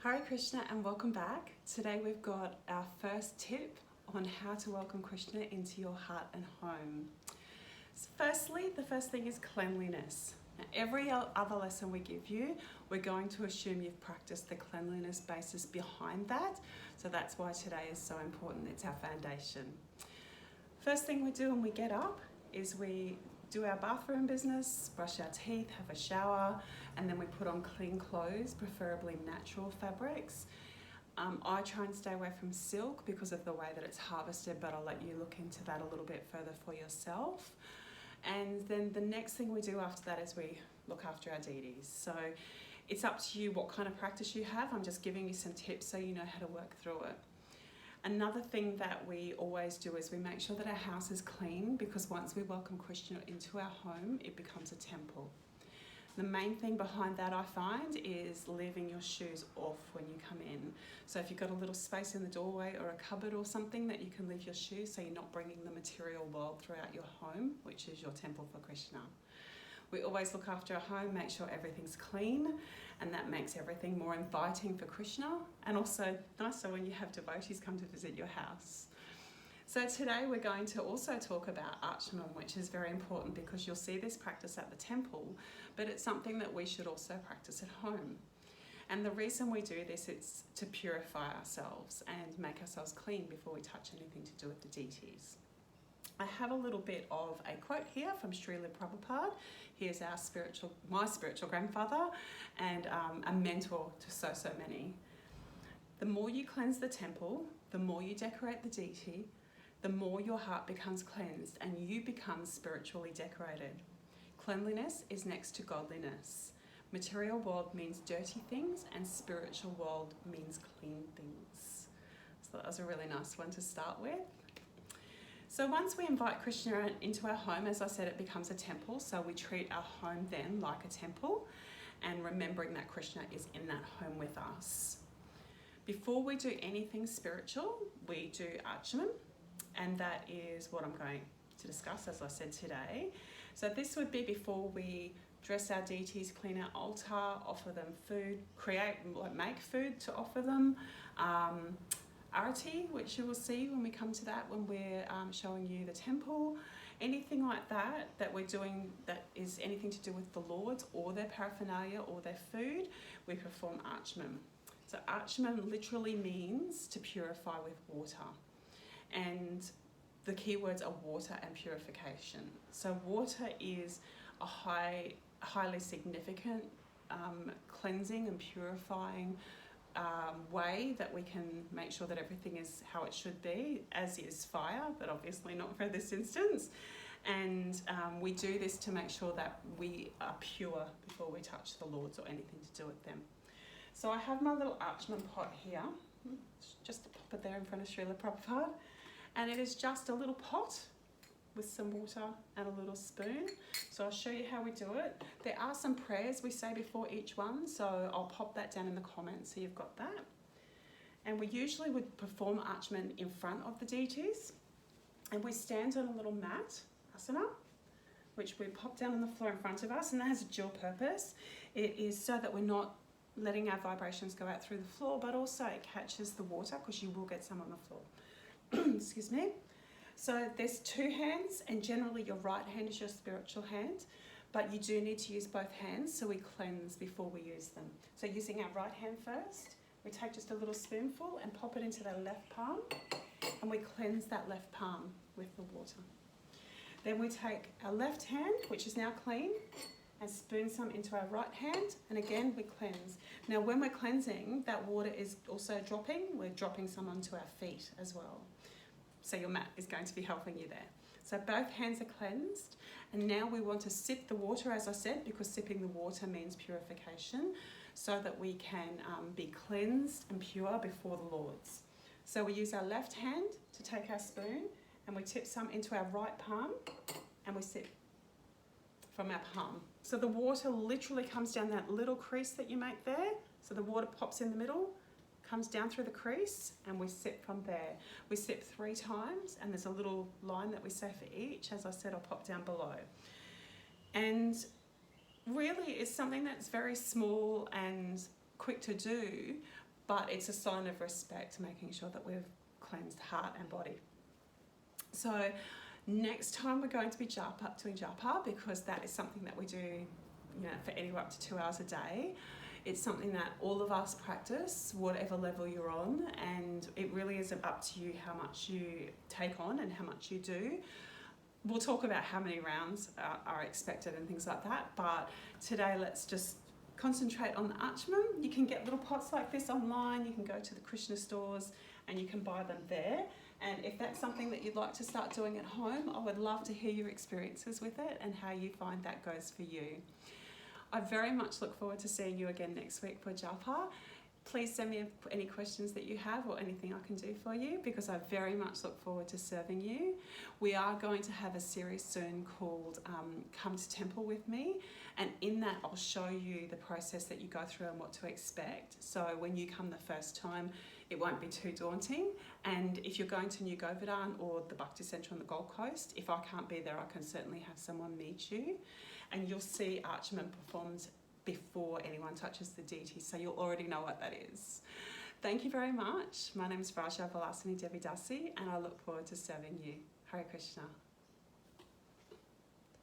Hare Krishna and welcome back. Today we've got our first tip on how to welcome Krishna into your heart and home. So firstly, the first thing is cleanliness. Now, every other lesson we give you, we're going to assume you've practiced the cleanliness basis behind that. So that's why today is so important. It's our foundation. First thing we do when we get up is we do our bathroom business, brush our teeth, have a shower, and then we put on clean clothes, preferably natural fabrics. I try and stay away from silk because of the way that it's harvested, but I'll let you look into that a little bit further for yourself. And then the next thing we do after that is we look after our deities. So it's up to you what kind of practice you have. I'm just giving you some tips so you know how to work through it. Another thing that we always do is we make sure that our house is clean, because once we welcome Krishna into our home, it becomes a temple. The main thing behind that, I find, is leaving your shoes off when you come in. So if you've got a little space in the doorway or a cupboard or something that you can leave your shoes, so you're not bringing the material world throughout your home, which is your temple for Krishna. We always look after our home, make sure everything's clean, and that makes everything more inviting for Krishna, and also nicer when you have devotees come to visit your house. So today we're going to also talk about Archaman, which is very important because you'll see this practice at the temple, but it's something that we should also practice at home. And the reason we do this is to purify ourselves and make ourselves clean before we touch anything to do with the deities. I have a little bit of a quote here from Srila Prabhupada. He is my spiritual grandfather and a mentor to so many. The more you cleanse the temple, the more you decorate the deity, the more your heart becomes cleansed and you become spiritually decorated. Cleanliness is next to godliness. Material world means dirty things and spiritual world means clean things. So that was a really nice one to start with. So once we invite Krishna into our home, as I said, it becomes a temple. So we treat our home then like a temple, and remembering that Krishna is in that home with us. Before we do anything spiritual, we do Archaman, and that is what I'm going to discuss, as I said, today. So this would be before we dress our deities, clean our altar, offer them food, make food to offer them. Arati, which you will see when we come to that, when we're showing you the temple. Anything like that we're doing that is anything to do with the Lords or their paraphernalia or their food, we perform Archaman. So Archaman literally means to purify with water. And the key words are water and purification. So water is a highly significant cleansing and purifying way that we can make sure that everything is how it should be, as is fire, but obviously not for this instance. And we do this to make sure that we are pure before we touch the Lords or anything to do with them. So I have my little Archaman pot here, just to pop it there in front of Srila Prabhupada, and it is just a little pot with some water and a little spoon. So I'll show you how we do it. There are some prayers we say before each one, so I'll pop that down in the comments so you've got that. And we usually would perform Archaman in front of the deities, and we stand on a little mat, asana, which we pop down on the floor in front of us, and that has a dual purpose. It is so that we're not letting our vibrations go out through the floor, but also it catches the water, because you will get some on the floor. Excuse me. So there's two hands, and generally your right hand is your spiritual hand, but you do need to use both hands, so we cleanse before we use them. So using our right hand first, we take just a little spoonful and pop it into the left palm, and we cleanse that left palm with the water. Then we take our left hand, which is now clean, and spoon some into our right hand, and again we cleanse. Now when we're cleansing, that water is also dropping. We're dropping some onto our feet as well. So your mat is going to be helping you there. So both hands are cleansed, and now we want to sip the water, as I said, because sipping the water means purification, so that we can be cleansed and pure before the Lords. So we use our left hand to take our spoon, and we tip some into our right palm, and we sip from our palm. So the water literally comes down that little crease that you make there. So the water pops in the middle, comes down through the crease, and we sip from there. We sip 3 times, and there's a little line that we say for each. As I said, I'll pop down below. And really it's something that's very small and quick to do, but it's a sign of respect, making sure that we've cleansed heart and body. So next time we're going to be doing japa, because that is something that we do, for anywhere up to 2 hours a day. It's something that all of us practice, whatever level you're on, and it really is up to you how much you take on and how much you do. We'll talk about how many rounds are expected and things like that, but today let's just concentrate on the Achman. You can get little pots like this online, you can go to the Krishna stores and you can buy them there. And if that's something that you'd like to start doing at home, I would love to hear your experiences with it and how you find that goes for you. I very much look forward to seeing you again next week for japa. Please send me any questions that you have or anything I can do for you, because I very much look forward to serving you. We are going to have a series soon called Come to Temple with Me, and in that I'll show you the process that you go through and what to expect. So when you come the first time, it won't be too daunting. And if you're going to New Govardhan or the Bhakti Centre on the Gold Coast, if I can't be there, I can certainly have someone meet you. And you'll see Archman performed before anyone touches the deity, so you'll already know what that is. Thank you very much. My name is Raja Vilasini Devi Dasi, and I look forward to serving you. Hare Krishna.